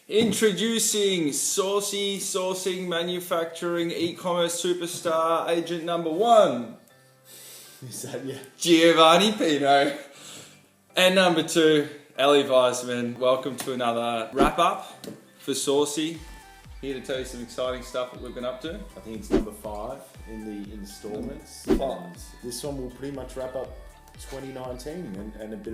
Introducing Sourci Sourcing Manufacturing E-commerce Superstar Agent number 1. Is that you? Giovanni Pino. And number 2, Ellie Weisman. Welcome to another wrap-up for Sourci. Here to tell you some exciting stuff that we've been up to. I think it's number 5 in the installments. 5. And this one will pretty much wrap up 2019 and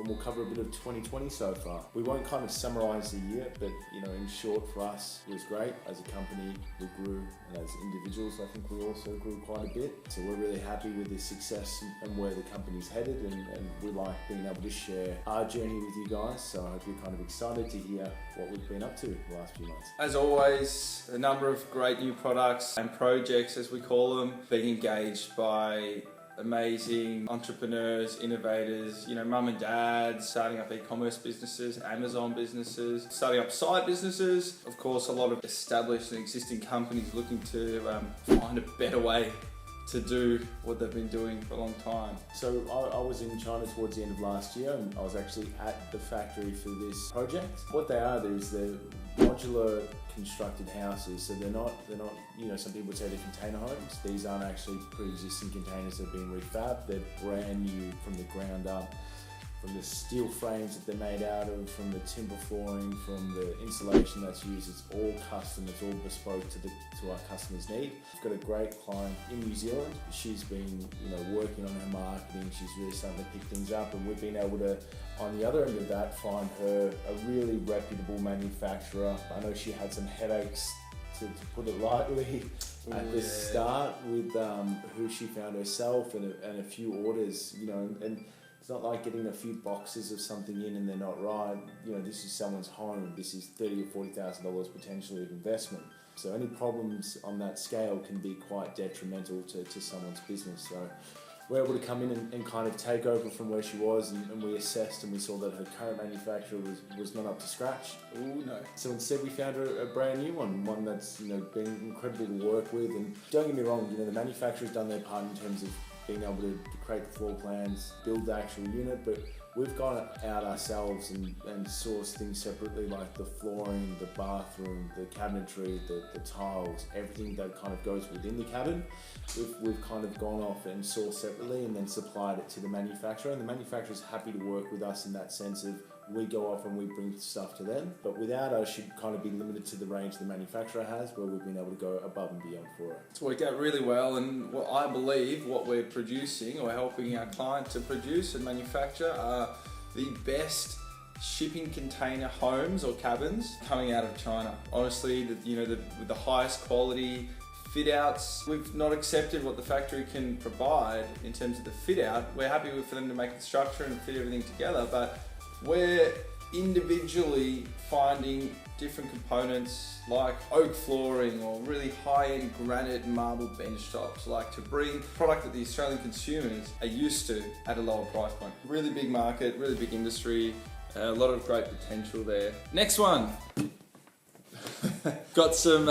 we'll cover a bit of 2020 so far. We won't kind of summarize the year, but in short, for us, it was great. As a company, we grew, and as individuals, I think we also grew quite a bit. So we're really happy with the success and where the company's headed, and we like being able to share our journey with you guys. So I hope you're kind of excited to hear what we've been up to the last few months. As always, a number of great new products and projects, as we call them, being engaged by amazing entrepreneurs, innovators, mum and dads, starting up e-commerce businesses, Amazon businesses, starting up side businesses. Of course, a lot of established and existing companies looking to find a better way to do what they've been doing for a long time. So I was in China towards the end of last year, and I was actually at the factory for this project. What they are, they're modular constructed houses. So they're not some people say they're container homes. These aren't actually pre-existing containers that have been refabbed. They're brand new from the ground up. From the steel frames that they're made out of, from the timber flooring, from the insulation that's used, it's all custom, it's all bespoke to our customers' need. We've got a great client in New Zealand. She's been working on her marketing, she's really starting to pick things up, and we've been able to, on the other end of that, find her a really reputable manufacturer. I know she had some headaches, to put it lightly, at the start with who she found herself and a few orders, and it's not like getting a few boxes of something in and they're not right. This is someone's home. This is $30,000 or $40,000 potentially of investment. So any problems on that scale can be quite detrimental to someone's business. So we're able to come in and kind of take over from where she was, and we assessed and we saw that her current manufacturer was not up to scratch. Ooh, no. So instead we found her a brand new one that's been incredible to work with. And don't get me wrong, the manufacturer's done their part in terms of being able to create the floor plans, build the actual unit, but we've gone out ourselves and sourced things separately, like the flooring, the bathroom, the cabinetry, the tiles, everything that kind of goes within the cabin. We've kind of gone off and sourced separately and then supplied it to the manufacturer, and the manufacturer's happy to work with us in that sense of we go off and we bring stuff to them, but without us, she'd kind of be limited to the range the manufacturer has, where we've been able to go above and beyond for her. It's worked out really well, and I believe what we're producing or helping our client to produce and manufacture are the best shipping container homes or cabins coming out of China. Honestly, with the highest quality fit outs. We've not accepted what the factory can provide in terms of the fit out. We're happy for them to make the structure and fit everything together, but we're individually finding different components like oak flooring or really high-end granite and marble bench tops, like to bring product that the Australian consumers are used to at a lower price point. Really big market, really big industry, a lot of great potential there. Next one. Got some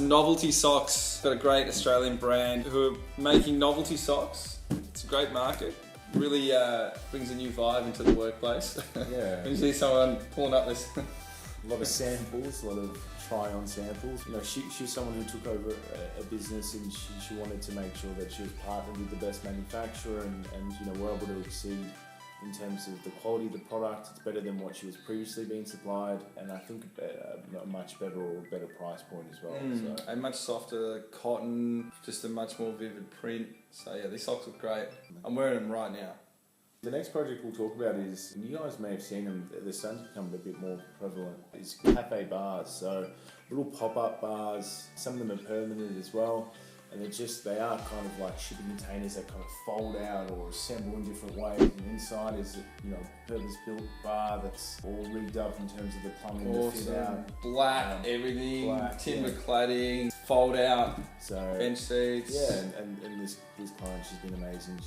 novelty socks. Got a great Australian brand who are making novelty socks. It's a great market. Really brings a new vibe into the workplace. Yeah. When you see someone pulling up this. A lot of samples, a lot of try-on samples. She's someone who took over a business, and she wanted to make sure that she was partnered with the best manufacturer, and we're able to exceed in terms of the quality of the product. It's better than what she was previously being supplied, and I think a much better price point as well. So. A much softer cotton, just a much more vivid print. So yeah, these socks look great. I'm wearing them right now. The next project we'll talk about is, and you guys may have seen them, they're starting to become a bit more prevalent, is cafe bars. So little pop-up bars, some of them are permanent as well. And they are kind of like shipping containers that kind of fold out or assemble in different ways. And inside is a purpose-built bar that's all rigged up in terms of the plumbing, the fit out. Black, everything, timber cladding, fold out, bench seats. Yeah, and this client, she's been amazing.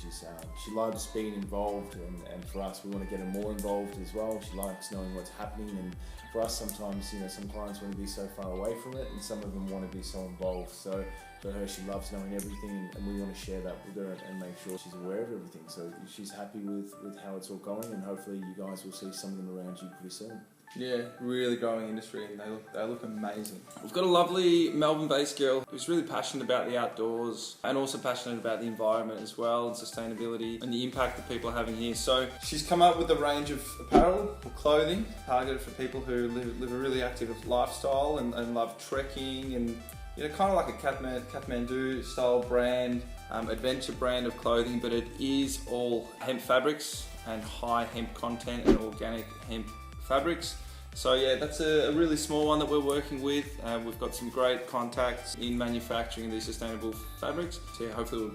She loves being involved, and for us, we want to get her more involved as well. She likes knowing what's happening, and for us, sometimes some clients want to be so far away from it, and some of them want to be so involved. So for her, she loves knowing everything, and we want to share that with her and make sure she's aware of everything. So she's happy with how it's all going, and hopefully you guys will see some of them around you pretty soon. Yeah, really growing industry, and they look amazing. We've got a lovely Melbourne-based girl who's really passionate about the outdoors and also passionate about the environment as well, and sustainability and the impact that people are having here. So she's come up with a range of apparel or clothing targeted for people who live a really active lifestyle and love trekking, and kind of like a Kathmandu style brand, adventure brand of clothing, but it is all hemp fabrics and high hemp content and organic hemp fabrics. So yeah, that's a really small one that we're working with. We've got some great contacts in manufacturing these sustainable fabrics. So yeah, hopefully we'll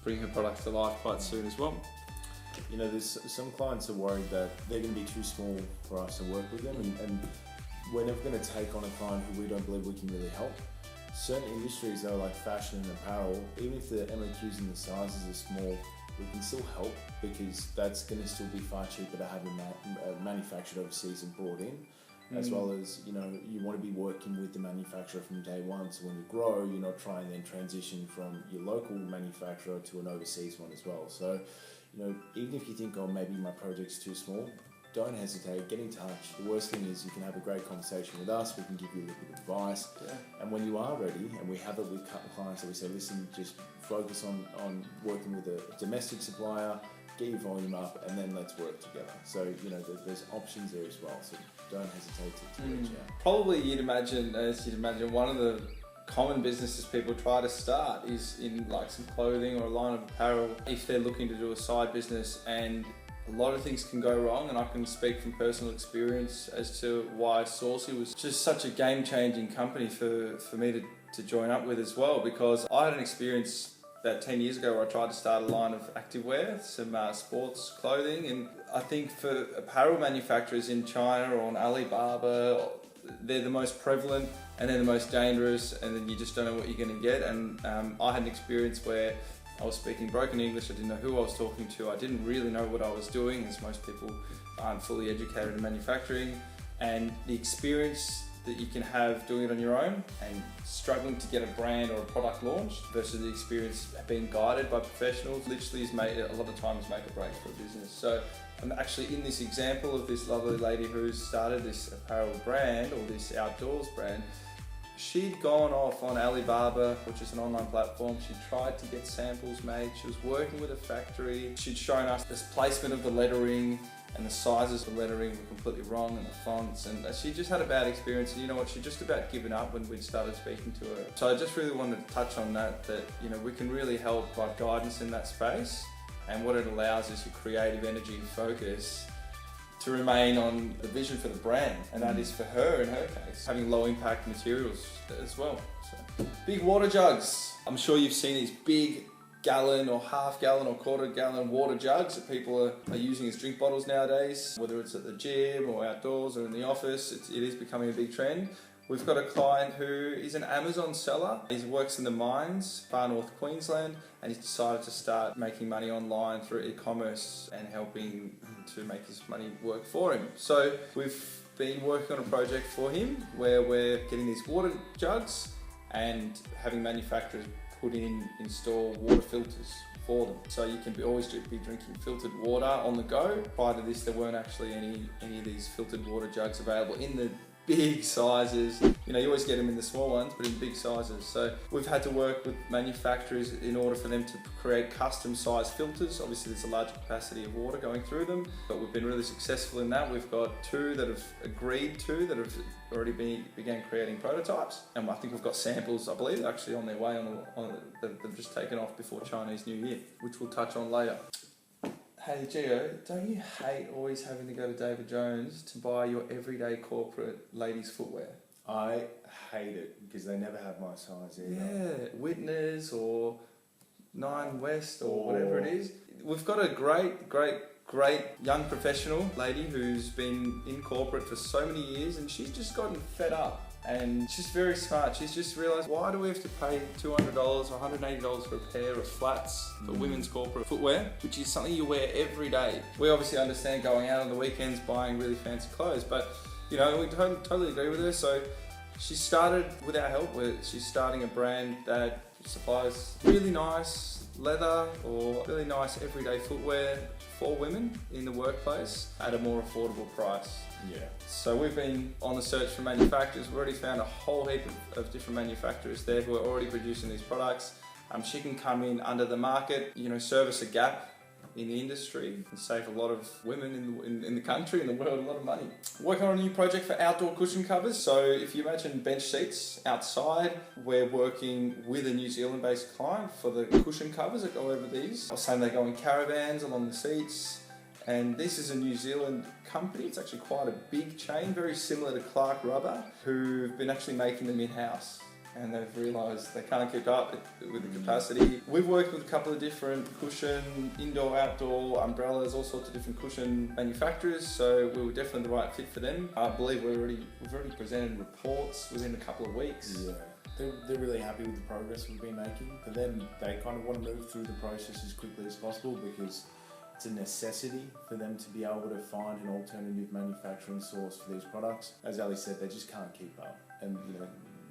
bring her products to life quite soon as well. There's some clients are worried that they're going to be too small for us to work with them, and we're never going to take on a client who we don't believe we can really help. Certain industries though, like fashion and apparel, even if the MOQs and the sizes are small, we can still help, because that's going to still be far cheaper to have manufactured overseas and brought in, as well as you want to be working with the manufacturer from day one, so when you grow you're not trying to then transition from your local manufacturer to an overseas one as well. So even if you think, oh, maybe my project's too small, don't hesitate, get in touch. The worst thing is you can have a great conversation with us, we can give you a little bit of advice, and when you are ready, and we have it with clients that we say, listen, just focus on working with a domestic supplier, get your volume up, and then let's work together. So there's options there as well, so don't hesitate to reach out. Probably you'd imagine one of the common businesses people try to start is in like some clothing or a line of apparel if they're looking to do a side business, and a lot of things can go wrong, and I can speak from personal experience as to why Sourci was just such a game-changing company for me to join up with as well, because I had an experience about 10 years ago where I tried to start a line of activewear, some sports clothing, and I think for apparel manufacturers in China or on Alibaba, they're the most prevalent and they're the most dangerous, and then you just don't know what you're going to get. And I had an experience where I was speaking broken English, I didn't know who I was talking to, I didn't really know what I was doing, as most people aren't fully educated in manufacturing, and the experience that you can have doing it on your own and struggling to get a brand or a product launched versus the experience of being guided by professionals literally is a lot of times make or break for a business. So I'm actually in this example of this lovely lady who's started this apparel brand or this outdoors brand. She'd gone off on Alibaba, which is an online platform. She tried to get samples made. She was working with a factory. She'd shown us this placement of the lettering, and the sizes of the lettering were completely wrong, and the fonts, and she just had a bad experience. And you know what, she just about given up when we'd started speaking to her. So I just really wanted to touch on that we can really help by guidance in that space, and what it allows is your creative energy and focus to remain on the vision for the brand, and that is for her, in her case, having low impact materials as well. So, big water jugs. I'm sure you've seen these big gallon or half gallon or quarter gallon water jugs that people are using as drink bottles nowadays, whether it's at the gym or outdoors or in the office. It is becoming a big trend. We've got a client who is an Amazon seller. He works in the mines, far north Queensland, and he's decided to start making money online through e-commerce and helping to make his money work for him. So we've been working on a project for him where we're getting these water jugs and having manufacturers install water filters for them. So you can always be drinking filtered water on the go. Prior to this, there weren't actually any of these filtered water jugs available in the big sizes. You always get them in the small ones, but in big sizes. So we've had to work with manufacturers in order for them to create custom sized filters. Obviously there's a large capacity of water going through them, but we've been really successful in that. We've got 2 that have agreed to, that have already began creating prototypes. And I think we've got samples, I believe, actually on their way, they've just taken off before Chinese New Year, which we'll touch on later. Hey Gio, don't you hate always having to go to David Jones to buy your everyday corporate ladies footwear? I hate it because they never have my size either. Yeah, Whitners or 9 West or whatever it is. We've got a great young professional lady who's been in corporate for so many years, and she's just gotten fed up. And she's very smart. She's just realised, why do we have to pay $200 or $180 for a pair of flats for women's corporate footwear, which is something you wear every day? We obviously understand going out on the weekends buying really fancy clothes, but we totally agree with her. So She started with our help. She's starting a brand that supplies really nice leather or really nice everyday footwear for women in the workplace at a more affordable price. Yeah. So we've been on the search for manufacturers. We've already found a whole heap of different manufacturers there who are already producing these products. She can come in under the market, service a gap in the industry and save a lot of women in the country and the world a lot of money. Working on a new project for outdoor cushion covers. So if you imagine bench seats outside, we're working with a New Zealand-based client for the cushion covers that go over these. I was saying they go in caravans along the seats. And this is a New Zealand company. It's actually quite a big chain, very similar to Clark Rubber, who've been actually making them in-house. And they've realised they can't keep up with the capacity. We've worked with a couple of different cushion, indoor, outdoor, umbrellas, all sorts of different cushion manufacturers, so we were definitely the right fit for them. I believe we've already presented reports within a couple of weeks. Yeah, they're really happy with the progress we've been making. For them, they kind of want to move through the process as quickly as possible because it's a necessity for them to be able to find an alternative manufacturing source for these products. As Ellie said, they just can't keep up, and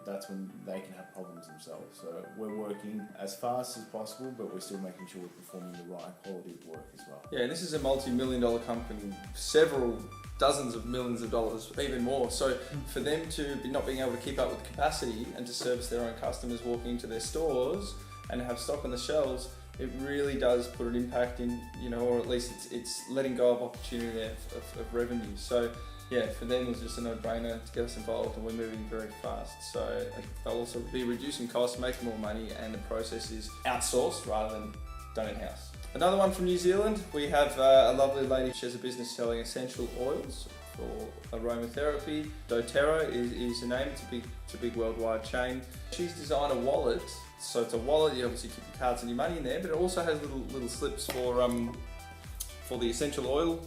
that's when they can have problems themselves. So we're working as fast as possible, but we're still making sure we're performing the right quality of work as well. Yeah, and this is a multi-million-dollar company, several dozens of millions of dollars, even more. So for them to be not being able to keep up with capacity and to service their own customers walking into their stores and have stock on the shelves, it really does put an impact in, or at least it's letting go of opportunity there of revenue. So yeah, for them it was just a no-brainer to get us involved, and we're moving very fast. So they'll also be reducing costs, making more money, and the process is outsourced rather than done in-house. Another one from New Zealand, we have a lovely lady. She has a business selling essential oils for aromatherapy. doTERRA is the name. It's a big worldwide chain. She's designed a wallet. So it's a wallet. You obviously keep your cards and your money in there, but it also has little slips for the essential oil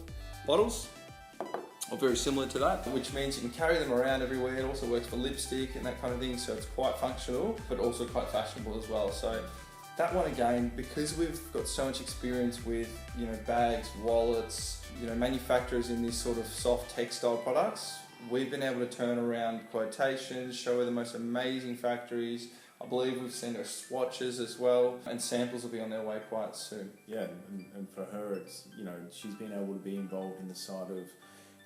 bottles, or very similar to that, which means you can carry them around everywhere. It also works for lipstick and that kind of thing, so it's quite functional, but also quite fashionable as well. So that one again, because we've got so much experience with bags, wallets, manufacturers in these sort of soft textile products, we've been able to turn around quotations, show her the most amazing factories. I believe we've sent her swatches as well, and samples will be on their way quite soon. Yeah, and for her, it's she's been able to be involved in the side of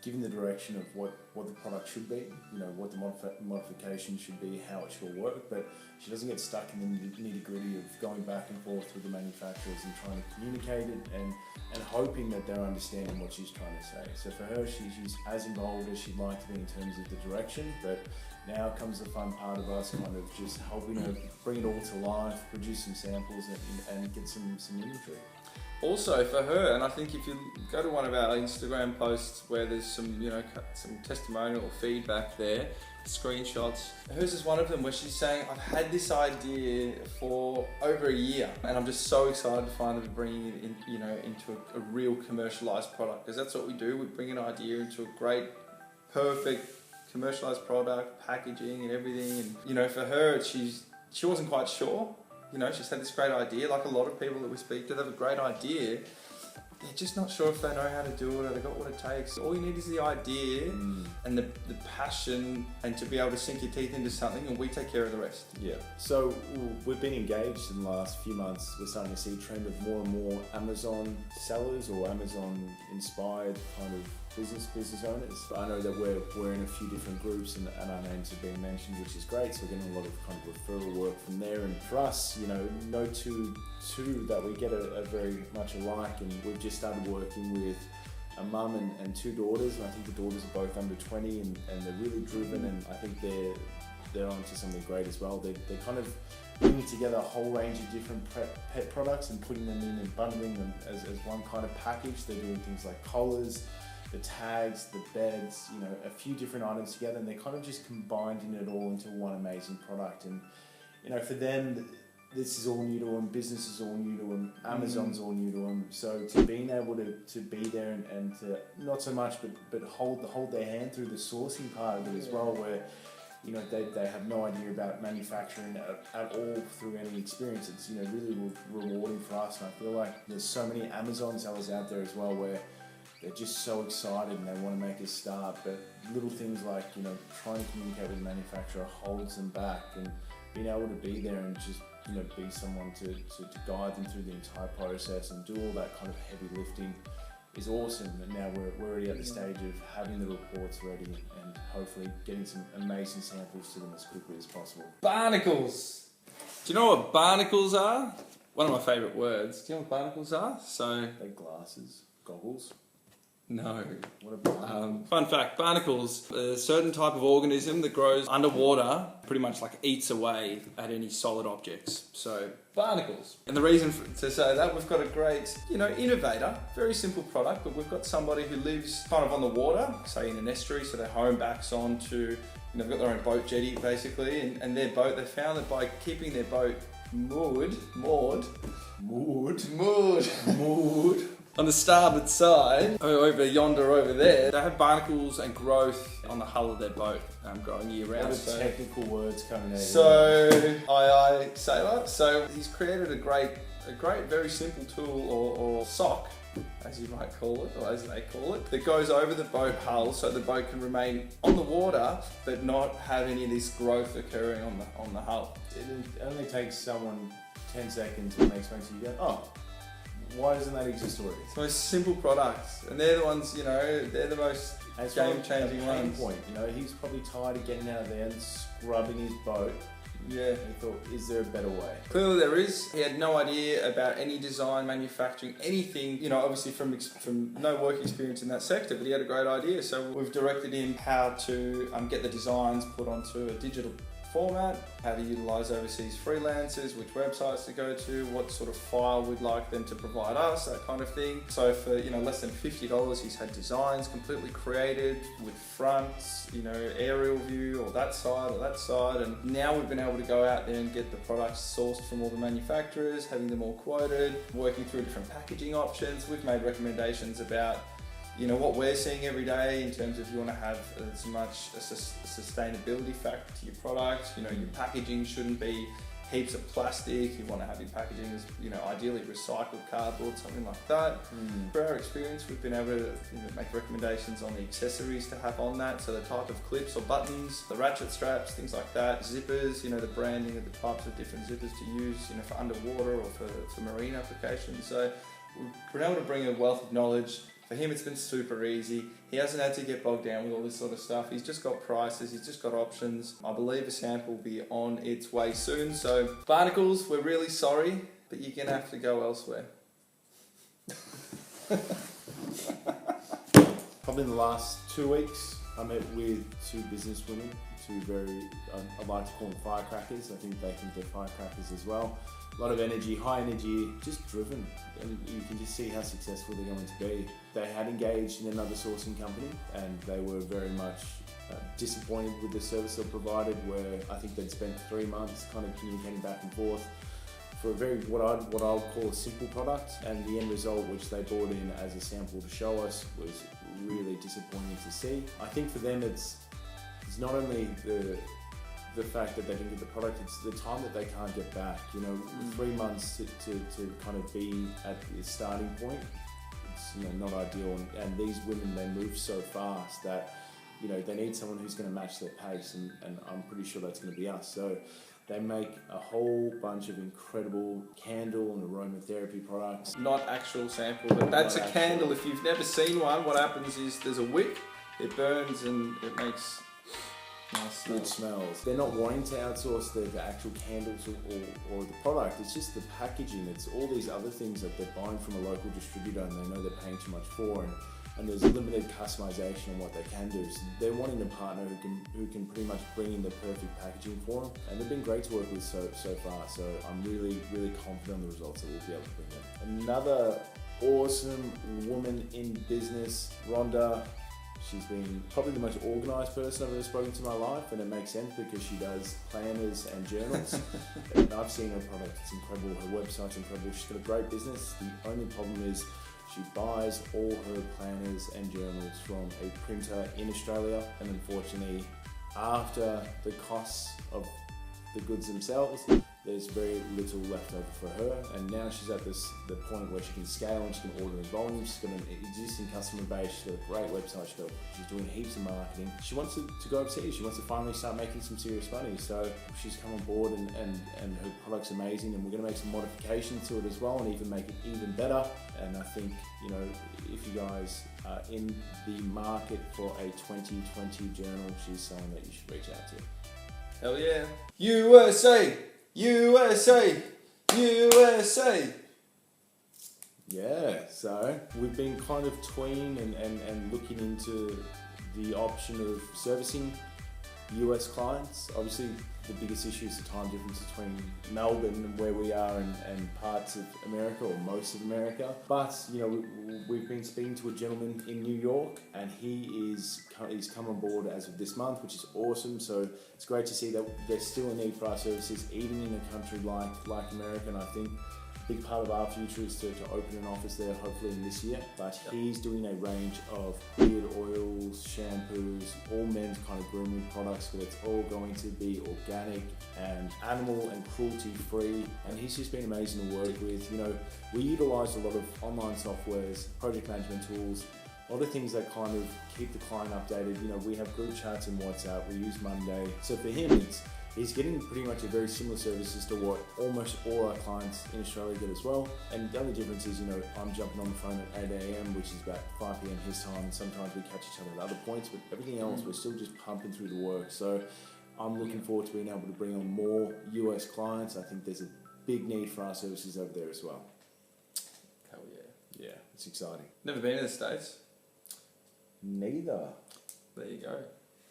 giving the direction of what the product should be, what the modification should be, how it should work, but she doesn't get stuck in the nitty-gritty of going back and forth with the manufacturers and trying to communicate it and hoping that they're understanding what she's trying to say. So for her, she's as involved as she'd like to be in terms of the direction, but now comes the fun part of us kind of just helping her bring it all to life, produce some samples and get some imagery. Also for her, and I think if you go to one of our Instagram posts where there's some testimonial or feedback there, screenshots, hers is one of them where she's saying, I've had this idea for over a year and I'm just so excited to finally bring it in, into a real commercialized product, because that's what we do. We bring an idea into a great, perfect commercialized product, packaging and everything. And for her, she wasn't quite sure. She's had this great idea, like a lot of people that we speak to. They have a great idea. They're just not sure if they know how to do it or they've got what it takes. All you need is the idea and the passion and to be able to sink your teeth into something, and we take care of the rest. Yeah. So we've been engaged in the last few months. We're starting to see a trend of more and more Amazon sellers or Amazon inspired kind of business owners. I know that we're in a few different groups and our names have been mentioned, which is great. So we're getting a lot of kind of referral work from there. And for us, no two that we get are very much alike. And we've just started working with a mum and two daughters, and I think the daughters are both under 20 and they're really driven, and I think they're onto something great as well. They're kind of bringing together a whole range of different pet products and putting them in and bundling them as one kind of package. They're doing things like collars, the tags, the beds, a few different items together, and they're kind of just combining it all into one amazing product. And for them, this is all new to them, business is all new to them, Amazon's all new to them. So to being able to be there and to not so much, but hold their hand through the sourcing part of it as well, where they have no idea about manufacturing at all through any experience. It's really rewarding for us, and I feel like there's so many Amazon sellers out there as well where they're just so excited and they want to make a start, but little things like, you know, trying to communicate with the manufacturer holds them back, and being able to be there and just, you know, be someone to guide them through the entire process and do all that kind of heavy lifting is awesome. And now we're already at the stage of having the reports ready and hopefully getting some amazing samples to them as quickly as possible. Barnacles. Do you know what barnacles are? One of my favourite words. Do you know what barnacles are? So, They're glasses, goggles. no. What a barnacle. Fun fact, barnacles, a certain type of organism that grows underwater, pretty much like eats away at any solid objects. So, barnacles. And the reason to say that, we've got a great, you know, innovator, very simple product, but we've got somebody who lives kind of on the water, say in an estuary, so their home backs onto, you know, they've got their own boat jetty basically, and their boat, they found that by keeping their boat moored on the starboard side, over yonder over there, they have barnacles and growth on the hull of their boat, growing year round. What are technical words coming out? So, aye sailor. So he's created a great, very simple tool or sock, as you might call it, or as they call it, that goes over the boat hull so the boat can remain on the water but not have any of this growth occurring on the hull. It only takes someone 10 seconds when they explain to you, go, oh, why doesn't that exist already? It's the most simple products, and they're the ones, you know, they're the most game-changing ones. Point, you know, he's probably tired of getting out there and scrubbing his boat. Yeah. He thought, is there a better way? Clearly there is. He had no idea about any design, manufacturing, anything, you know, obviously from no work experience in that sector, but he had a great idea. So we've directed him how to get the designs put onto a digital format, how to utilise overseas freelancers, which websites to go to, what sort of file we'd like them to provide us, that kind of thing. So for, you know, less than $50, he's had designs completely created with fronts, you know, aerial view or that side, and now we've been able to go out there and get the products sourced from all the manufacturers, having them all quoted, working through different packaging options. We've made recommendations about, you know, what we're seeing every day in terms of you want to have as much a sustainability factor to your product. You know, your packaging shouldn't be heaps of plastic. You want to have your packaging as, you know, ideally recycled cardboard, something like that. For our experience, we've been able to, you know, make recommendations on the accessories to have on that. So the type of clips or buttons, the ratchet straps, things like that. Zippers, you know, the branding of the types of different zippers to use, you know, for underwater or for marine applications. So we've been able to bring a wealth of knowledge. For him, it's been super easy. He hasn't had to get bogged down with all this sort of stuff. He's just got prices, he's just got options. I believe a sample will be on its way soon. So, barnacles, we're really sorry, but you're going to have to go elsewhere. Probably in the last 2 weeks, I met with 2 businesswomen, 2 very, I like to call them firecrackers. I think they think they're firecrackers as well. A lot of energy, high energy, just driven, and you can just see how successful they're going to be. They had engaged in another sourcing company, and they were very much disappointed with the service they provided, where I think they'd spent 3 months kind of communicating back and forth for a very, what I'll call a simple product, and the end result, which they brought in as a sample to show us, was really disappointing to see. I think for them it's not only the fact that they didn't get the product, it's the time that they can't get back. You know, 3 months to kind of be at the starting point, it's, you know, not ideal. And these women, they move so fast that, you know, they need someone who's going to match their pace, and I'm pretty sure that's going to be us. So they make a whole bunch of incredible candle and aromatherapy products. Not actual sample, but that's a candle. If you've never seen one, what happens is there's a wick, it burns and it makes nice good smells. They're not wanting to outsource the actual candles or the product. It's just the packaging. It's all these other things that they're buying from a local distributor, and they know they're paying too much for, and there's limited customization on what they can do. So they're wanting a partner who can pretty much bring in the perfect packaging for them, and they've been great to work with so far. So I'm really confident on the results that we'll be able to bring them. Another awesome woman in business, Rhonda. She's been probably the most organised person I've ever spoken to in my life, and it makes sense because she does planners and journals. And I've seen her product, it's incredible, her website's incredible, she's got a great business. The only problem is she buys all her planners and journals from a printer in Australia, and unfortunately, after the costs of the goods themselves, there's very little left over for her, and now she's at the point where she can scale and she can order in volume. She's got an existing customer base, she's got a great website, she's doing heaps of marketing. She wants to go overseas, she wants to finally start making some serious money, so she's come on board and her product's amazing, and we're going to make some modifications to it as well and even make it even better. And I think, you know, if you guys are in the market for a 2020 journal, she's someone that you should reach out to. Hell yeah. USA! USA! USA! Yeah, so we've been kind of toying and looking into the option of servicing US clients. Obviously, the biggest issue is the time difference between Melbourne and where we are and parts of America, or most of America. But, you know, we've been speaking to a gentleman in New York, and he's come on board as of this month, which is awesome. So it's great to see that there's still a need for our services, even in a country like America. And I think a big part of our future is to open an office there, hopefully in this year. But he's doing a range of beard oils, shampoos, all men's kind of grooming products, but it's all going to be organic and animal and cruelty free. And he's just been amazing to work with. You know, we utilize a lot of online softwares, project management tools, a lot of things that kind of keep the client updated. You know, we have group chats in WhatsApp, we use Monday. So for him, he's getting pretty much a very similar services to what almost all our clients in Australia get as well. And the only difference is, you know, I'm jumping on the phone at 8 a.m, which is about 5 p.m. his time, and sometimes we catch each other at other points, but everything else, we're still just pumping through the work. So I'm looking forward to being able to bring on more US clients. I think there's a big need for our services over there as well. Hell yeah. Yeah, it's exciting. Never been to the States? Neither. There you go.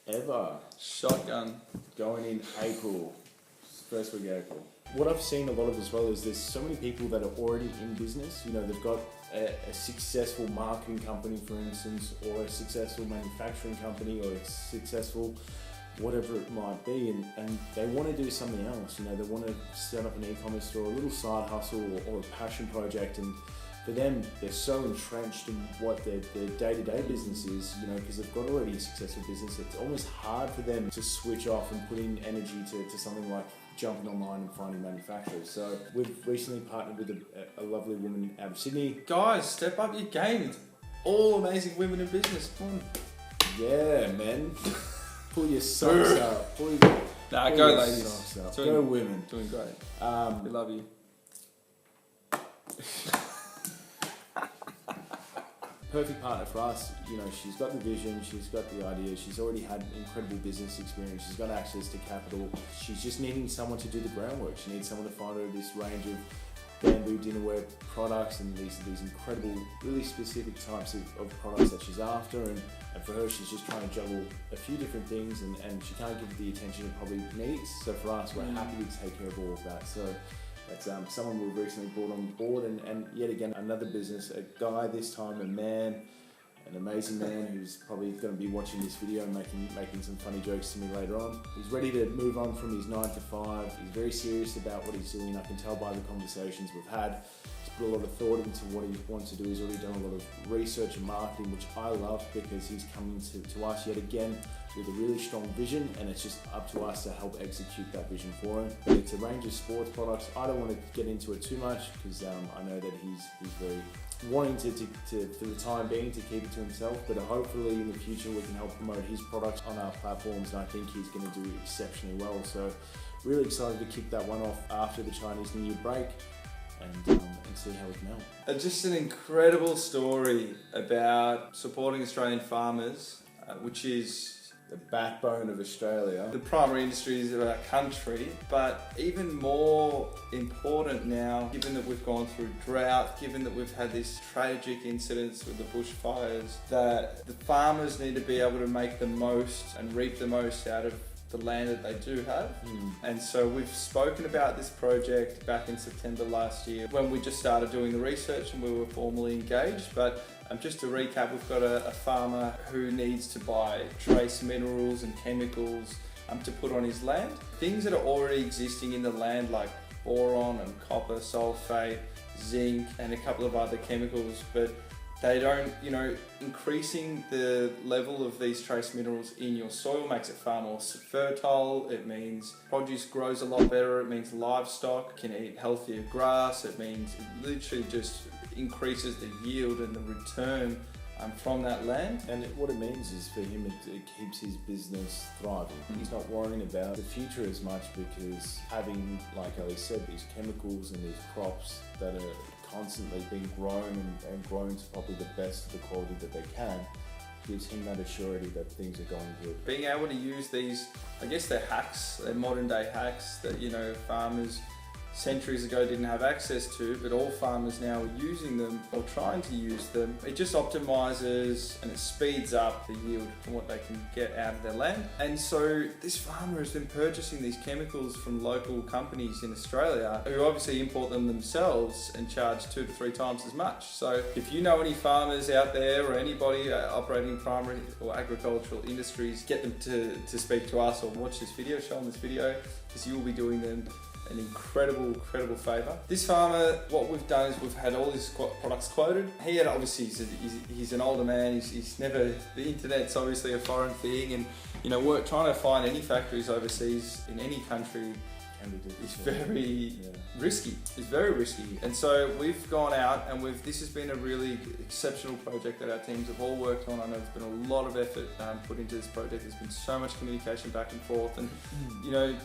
Ever. Shotgun. Going in April. First week of April. What I've seen a lot of as well is there's so many people that are already in business. You know, they've got a successful marketing company, for instance, or a successful manufacturing company, or a successful whatever it might be, and they want to do something else. You know, they want to set up an e-commerce store, a little side hustle, or a passion project, and for them, they're so entrenched in what their day-to-day business is, you know, because they've got already a successful business. It's almost hard for them to switch off and put in energy to something like jumping online and finding manufacturers. So we've recently partnered with a lovely woman out of Sydney. Guys, step up your game. It's all amazing women in business. Come on. Yeah, man. Pull your socks up. Pull Go your ladies. Socks up. Doing, go women. Doing great. We love you. Perfect partner for us. You know, she's got the vision, she's got the idea, she's already had incredible business experience, she's got access to capital. She's just needing someone to do the groundwork. She needs someone to find her this range of bamboo dinnerware products and these incredible, really specific types of products that she's after. And for her, she's just trying to juggle a few different things, and she can't give it the attention it probably needs. So for us, we're happy to take care of all of that. So that's someone we've recently brought on board, and yet again, another business, a guy this time, a man, an amazing man who's probably going to be watching this video and making some funny jokes to me later on. He's ready to move on from his 9 to 5. He's very serious about what he's doing. I can tell by the conversations we've had. He's put a lot of thought into what he wants to do. He's already done a lot of research and marketing, which I love, because he's coming to us yet again with a really strong vision, and it's just up to us to help execute that vision for him. But it's a range of sports products. I don't want to get into it too much, because I know that he's very wanting to for the time being, to keep it to himself, but hopefully in the future we can help promote his products on our platforms, and I think he's going to do exceptionally well. So really excited to kick that one off after the Chinese New Year break, and see how we can help. Just an incredible story about supporting Australian farmers, which is the backbone of Australia, the primary industries of our country, but even more important now, given that we've gone through drought, given that we've had these tragic incidents with the bushfires, that the farmers need to be able to make the most and reap the most out of the land that they do have. And so we've spoken about this project back in September last year, when we just started doing the research and we were formally engaged. But just to recap, we've got a farmer who needs to buy trace minerals and chemicals to put on his land. Things that are already existing in the land, like boron and copper sulfate, zinc, and a couple of other chemicals. But They don't, increasing the level of these trace minerals in your soil makes it far more fertile. It means produce grows a lot better. It means livestock can eat healthier grass. It means it literally just increases the yield and the return from that land. And what it means is for him, it keeps his business thriving. He's not worrying about the future as much, because having, like Ellie said, these chemicals and these crops that are constantly being grown and grown to probably the best of the quality that they can, gives him that assurity that things are going good. Being able to use these, I guess they're hacks, they're modern day hacks that, farmers centuries ago didn't have access to, but all farmers now are using them or trying to use them. It just optimizes and it speeds up the yield from what they can get out of their land. And so this farmer has been purchasing these chemicals from local companies in Australia who obviously import them themselves and charge 2 to 3 times as much. So if you know any farmers out there or anybody operating in primary or agricultural industries, get them to speak to us or watch this video, show them this video, because you will be doing them an incredible favour. This farmer, what we've done is we've had all his products quoted. He had, obviously, he's an older man, he's never, the internet's obviously a foreign thing, and we're trying to find any factories overseas in any country is very risky. It's very risky. And so we've gone out and this has been a really exceptional project that our teams have all worked on. I know there's been a lot of effort put into this project. There's been so much communication back and forth. And,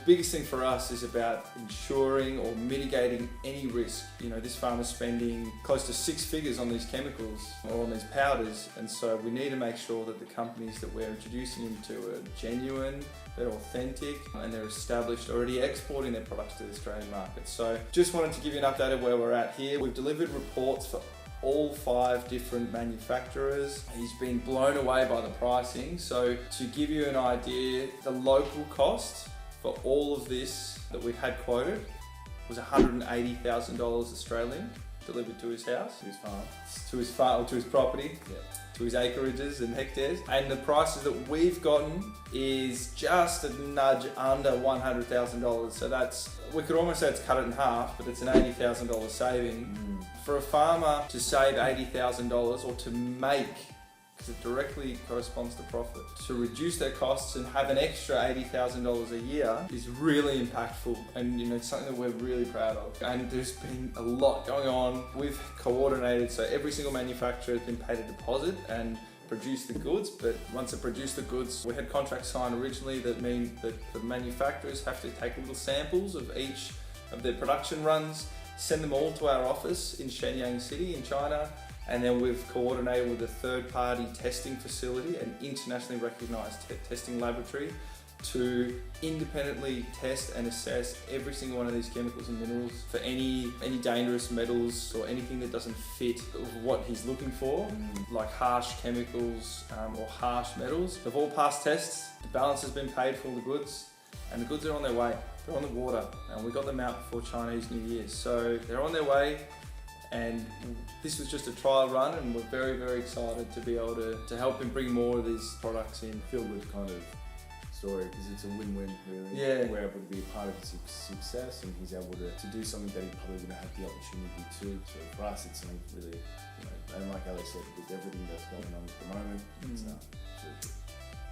biggest thing for us is about ensuring or mitigating any risk. This farmer's spending close to 6 figures on these chemicals or on these powders. And so we need to make sure that the companies that we're introducing him to are genuine, they're authentic, and they're established, already exporting their products to the Australian market. So just wanted to give you an update of where we're at here. We've delivered reports for all 5 different manufacturers. He's been blown away by the pricing. So to give you an idea, the local cost for all of this that we've had quoted was $180,000 Australian, delivered to his house, to his farm, to his property. Yeah. To his acreages and hectares, and the prices that we've gotten is just a nudge under $100,000. So we could almost say it's cut it in half, but it's an $80,000 saving. For a farmer to save $80,000 or to make, because it directly corresponds to profit, to reduce their costs and have an extra $80,000 a year is really impactful, and it's something that we're really proud of. And there's been a lot going on. We've coordinated, so every single manufacturer has been paid a deposit and produced the goods, but once they produce the goods, we had contracts signed originally that mean that the manufacturers have to take little samples of each of their production runs, send them all to our office in Shenyang City in China. And then we've coordinated with a third-party testing facility, an internationally recognised testing laboratory, to independently test and assess every single one of these chemicals and minerals for any dangerous metals or anything that doesn't fit what he's looking for, like harsh chemicals or harsh metals. They've all passed tests. The balance has been paid for all the goods, and the goods are on their way. They're on the water, and we got them out before Chinese New Year, so they're on their way. And this was just a trial run, and we're very excited to be able to help him bring more of these products in. Feel-good kind of story, because it's a win-win, really. Yeah. We're able to be a part of his success, and he's able to do something that he probably wouldn't have the opportunity to. So for us, it's something really, and like Ellie said, with everything that's going on at the moment, it's really good.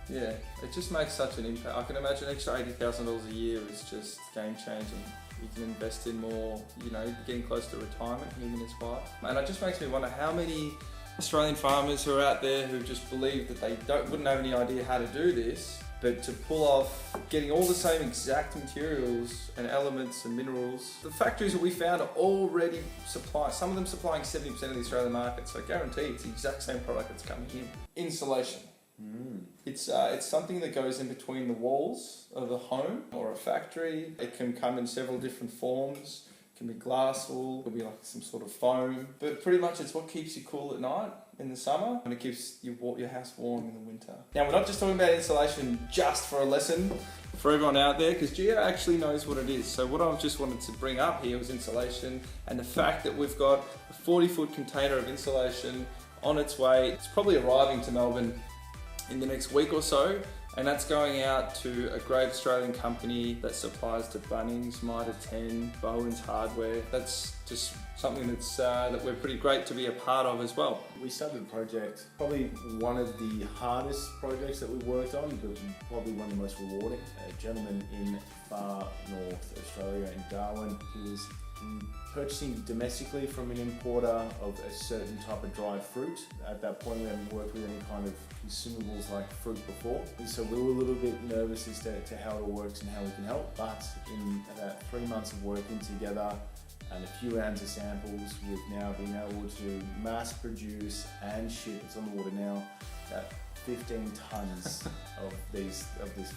Yeah, it just makes such an impact. I can imagine an extra $80,000 a year is just game-changing. You can invest in more, getting close to retirement, him and his wife. And it just makes me wonder how many Australian farmers who are out there who just believe that they wouldn't have any idea how to do this, but to pull off getting all the same exact materials and elements and minerals. The factories that we found are already supplying, some of them supplying 70% of the Australian market, so I guarantee it's the exact same product that's coming in. Insulation. It's something that goes in between the walls of a home or a factory. It can come in several different forms. It can be glass wool, it could be like some sort of foam. But pretty much it's what keeps you cool at night in the summer, and it keeps your house warm in the winter. Now, we're not just talking about insulation just for a lesson for everyone out there, because Gio actually knows what it is. So what I just wanted to bring up here was insulation, and the fact that we've got a 40-foot container of insulation on its way. It's probably arriving to Melbourne in the next week or so, And that's going out to a great Australian company that supplies to Bunnings, Mitre 10, Bowen's Hardware. That's just something that's that we're pretty great to be a part of as well. We started the project, probably one of the hardest projects that we worked on, but probably one of the most rewarding. A gentleman in far north Australia in Darwin, he was purchasing domestically from an importer of a certain type of dried fruit. At that point, we hadn't worked with any kind of consumables like fruit before, so we were a little bit nervous as to how it works and how we can help. But in about 3 months of working together and a few rounds of samples, we've now been able to mass produce and ship, it's on the water now, that 15 tons of this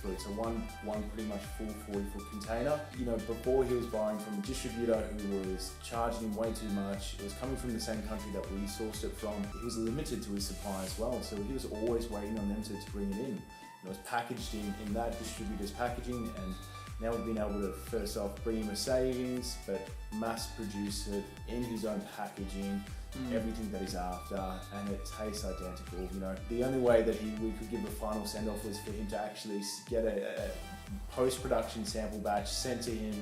fruit. So one pretty much full 40-foot container. You know, before he was buying from a distributor who was charging him way too much. It was coming from the same country that we sourced it from. He was limited to his supply as well, so he was always waiting on them to bring it in. It was packaged in that distributor's packaging, and now we've been able to first off bring him a savings, but mass produce it in his own packaging. Everything that he's after, and it tastes identical. You know, the only way that we could give a final send off was for him to actually get a post-production sample batch sent to him,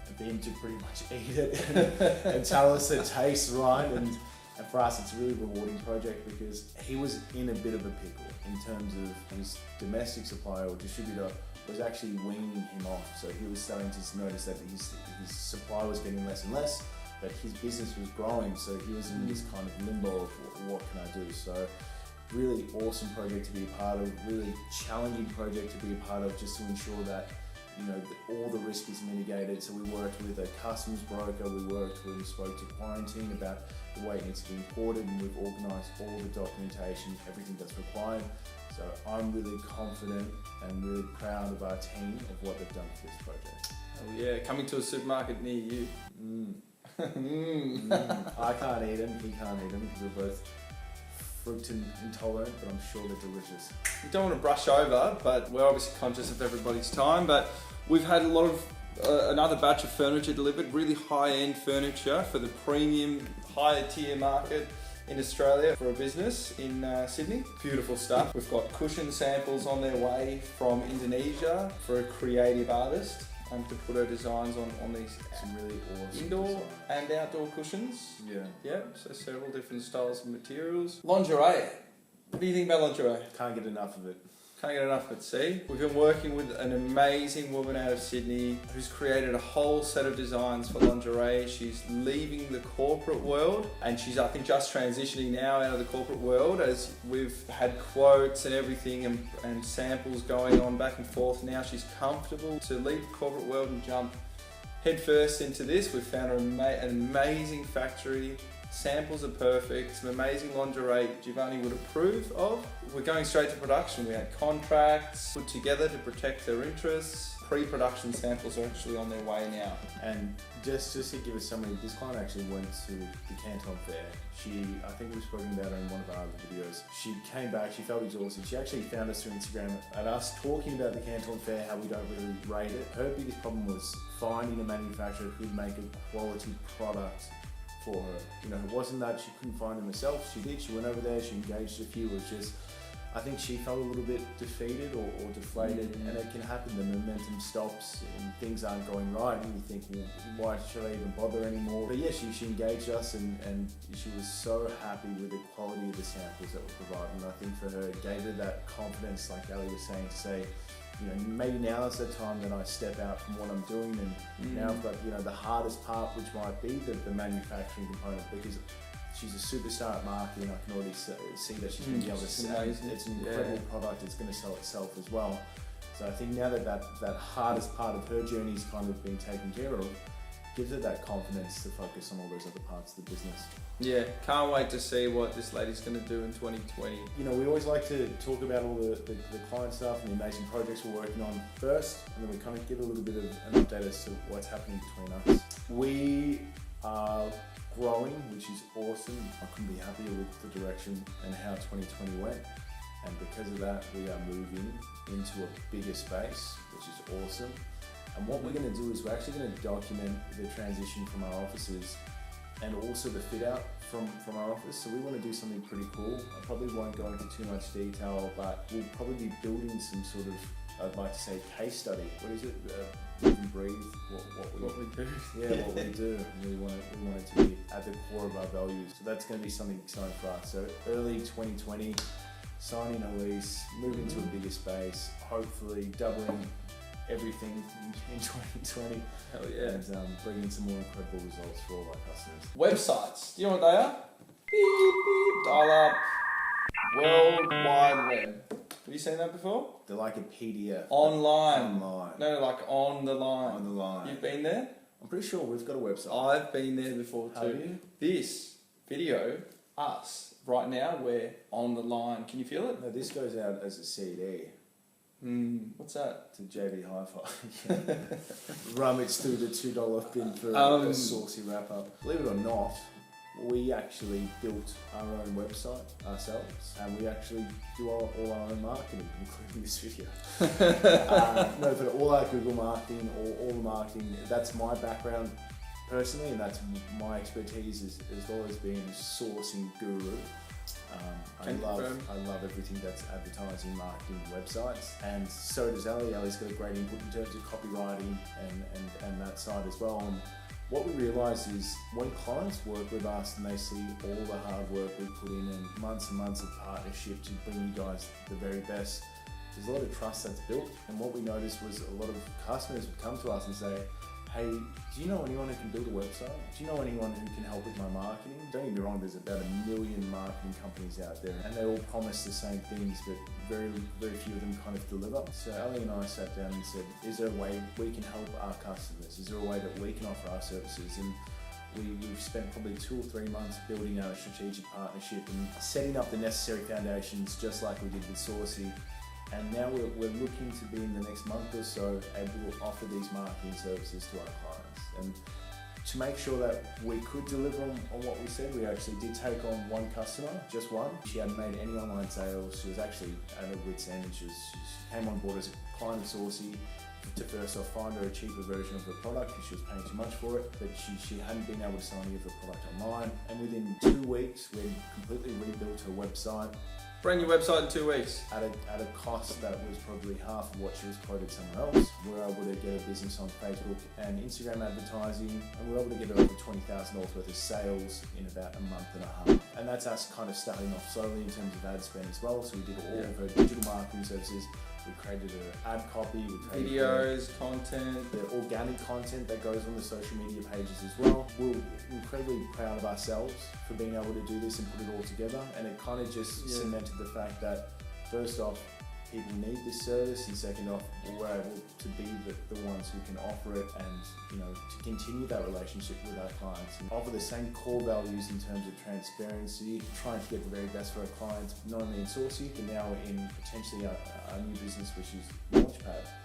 and for him to pretty much eat it and tell us it tastes right. And for us, it's a really rewarding project because he was in a bit of a pickle in terms of his domestic supplier or distributor was actually weaning him off. So he was starting to notice that his supply was getting less and less, but his business was growing, so he was in this kind of limbo of what can I do. So really awesome project to be a part of, really challenging project to be a part of, just to ensure that, you know, all the risk is mitigated. So we worked with a customs broker, we spoke to quarantine about the way it needs to be imported, and we've organised all the documentation, everything that's required. So I'm really confident and really proud of our team of what they've done for this project. Oh yeah, coming to a supermarket near you. I can't eat them, he can't eat them because we're both fruit intolerant, but I'm sure they're delicious. We don't want to brush over, but we're obviously conscious of everybody's time. But we've had a lot of another batch of furniture delivered, really high-end furniture for the premium, higher tier market in Australia for a business in Sydney. Beautiful stuff. We've got cushion samples on their way from Indonesia for a creative artist. To put her designs on these some really awesome indoor design. and outdoor cushions. Yeah. So several different styles of materials. Lingerie. What do you think about lingerie? Can't get enough of it. Can't get enough of it, see? We've been working with an amazing woman out of Sydney who's created a whole set of designs for lingerie. She's leaving the corporate world, and she's, I think, just transitioning now out of the corporate world, as we've had quotes and everything and samples going on back and forth. Now she's comfortable to leave the corporate world and jump headfirst into this. We've found an amazing factory. Samples are perfect, some amazing lingerie Giovanni would approve of. We're going straight to production. We had contracts put together to protect their interests. Pre-production samples are actually on their way now. And just to give a summary, this client actually went to the Canton Fair. I think we've spoken about her in one of our other videos. She came back, she felt exhausted. She actually found us through Instagram at us talking about the Canton Fair, how we don't really rate it. Her biggest problem was finding a manufacturer who'd make a quality product for her. You know, it wasn't that she couldn't find them herself. She did. She went over there. She engaged a few. It was just, I think she felt a little bit defeated or deflated, and it can happen. The momentum stops and things aren't going right, and you think, well, why should I even bother anymore? But yeah, she engaged us, and she was so happy with the quality of the samples that were provided. And I think for her, it gave her that confidence, like Ellie was saying, to say, you know, maybe now is the time that I step out from what I'm doing, and now I've got, you know, the hardest part, which might be the manufacturing component, because she's a superstar at marketing. I can already see that she's going to be able to sell. It's an incredible product. It's going to sell itself as well. So I think now that hardest part of her journey is kind of being taken care of, gives her that confidence to focus on all those other parts of the business. Yeah, can't wait to see what this lady's going to do in 2020. You know, we always like to talk about all the client stuff and the amazing projects we're working on first, and then we kind of give a little bit of an update as to what's happening between us. We are growing, which is awesome. I couldn't be happier with the direction and how 2020 went. And because of that, we are moving into a bigger space, which is awesome. And what we're going to do is we're actually going to document the transition from our offices and also the fit out from our office. So we want to do something pretty cool. I probably won't go into too much detail, but we'll probably be building some sort of, I'd like to say, case study. What is it? Live and breathe what we do. Yeah, what we do. We want it to be at the core of our values. So that's going to be something exciting for us. So early 2020, signing a lease, moving to a bigger space, hopefully doubling everything in 2020. Hell yeah. And bringing some more incredible results for all our customers. Websites. Do you know what they are? Beep, beep, dial up. World Wide Web. Have you seen that before? They're like a PDF. Online. Online. No, like on the line. On the line. You've been there? I'm pretty sure we've got a website. I've been there before too. Have you? This video, us, right now, we're on the line. Can you feel it? No, this goes out as a CD What's that? to JV Hi-Fi. Rummage through the $2 bin for a Sourci wrap-up. Believe it or not, we actually built our own website ourselves, and we actually do all our own marketing, including this video. No, but all our Google marketing, all the marketing, that's my background personally, and that's my expertise as well as being a sourcing guru. I love everything that's advertising, marketing, websites, and so does Ellie. Ellie's got a great input in terms of copywriting and that side as well. And what we realise is when clients work with us and they see all the hard work we put in and months of partnership to bring you guys the very best, there's a lot of trust that's built. And what we noticed was a lot of customers would come to us and say, hey, do you know anyone who can build a website? Do you know anyone who can help with my marketing? Don't get me wrong, there's about 1 million marketing companies out there, and they all promise the same things, but very few of them kind of deliver. So Ellie and I sat down and said, is there a way we can help our customers? Is there a way that we can offer our services? And we've spent probably 2 or 3 months building out a strategic partnership and setting up the necessary foundations, just like we did with Sourci. And now we're looking to be in the next month or so able to offer these marketing services to our clients. And to make sure that we could deliver on what we said, we actually did take on one customer, just one. She hadn't made any online sales. She was actually at her wit's end, and she came on board as a client of Sourci to first off find her a cheaper version of her product because she was paying too much for it, but she hadn't been able to sell any of her product online. And within 2 weeks, we completely rebuilt her website. Brand new website in 2 weeks. At a cost that was probably half of what she was quoted somewhere else. We were able to get a business on Facebook and Instagram advertising, and we were able to get over $20,000 worth of sales in about a month and a half. And that's us kind of starting off slowly in terms of ad spend as well. So we did all of her digital marketing services. We created her ad copy, we created videos, content, the organic content that goes on the social media pages as well. We're incredibly proud of ourselves for being able to do this and put it all together, and it kind of just cemented the fact that first off, people need this service, and second off, we're able to be the ones who can offer it, and to continue that relationship with our clients and offer the same core values in terms of transparency, trying to get the very best for our clients, not only in Sourci, but now in potentially our new business, which is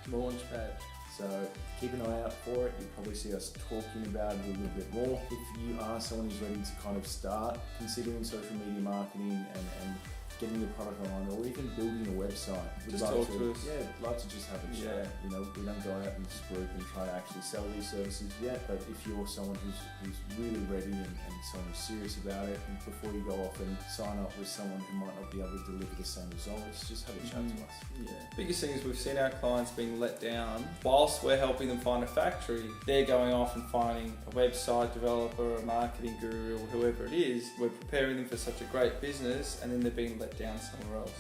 Launchpad. So keep an eye out for it. You'll probably see us talking about it a little bit more. If you are someone who's ready to kind of start considering social media marketing and getting your product online, or even building a website, just talk to us. Yeah, like to just have a chat. We don't go out in this group and try to actually sell these services yet, but if you're someone who's really ready and someone who's serious about it, and before you go off and sign up with someone who might not be able to deliver the same results, just have a chat to us. Yeah. Biggest thing is we've seen our clients being let down whilst we're helping them find a factory. They're going off and finding a website developer, a marketing guru, or whoever it is. We're preparing them for such a great business, and then they're being let down somewhere else.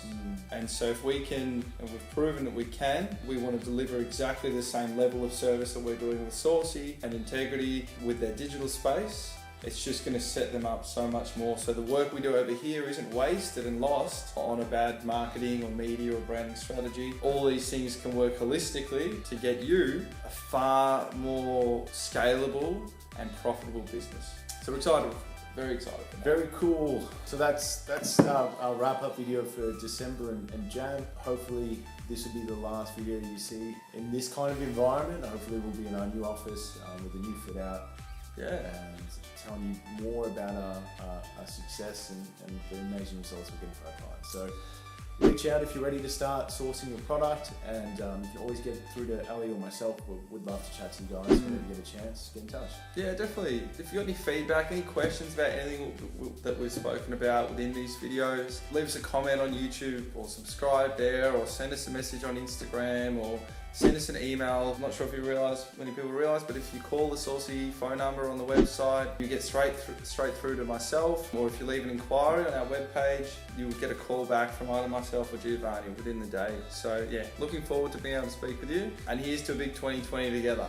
And so if we can, and we've proven that we can, we want to deliver exactly the same level of service that we're doing with Sourci and integrity with their digital space. It's just going to set them up so much more. So the work we do over here isn't wasted and lost on a bad marketing or media or branding strategy. All these things can work holistically to get you a far more scalable and profitable business. So we're excited. Very excited. Very cool. So that's our wrap-up video for December and Jan. Hopefully this will be the last video you see in this kind of environment. Hopefully we'll be in our new office with a new fit out. And telling you more about our success and the amazing results we're getting for our clients. So reach out if you're ready to start sourcing your product, and you can always get through to Ellie or myself. We'd love to chat to you guys whenever you get a chance. Get in touch. Yeah, definitely. If you've got any feedback, any questions about anything that we've spoken about within these videos, leave us a comment on YouTube or subscribe there, or send us a message on Instagram, or send us an email. I'm not sure if many people realise, but if you call the Sourci phone number on the website, you get straight through to myself, or if you leave an inquiry on our webpage, you will get a call back from either myself or Giovanni within the day. So yeah, looking forward to being able to speak with you, and here's to a big 2020 together.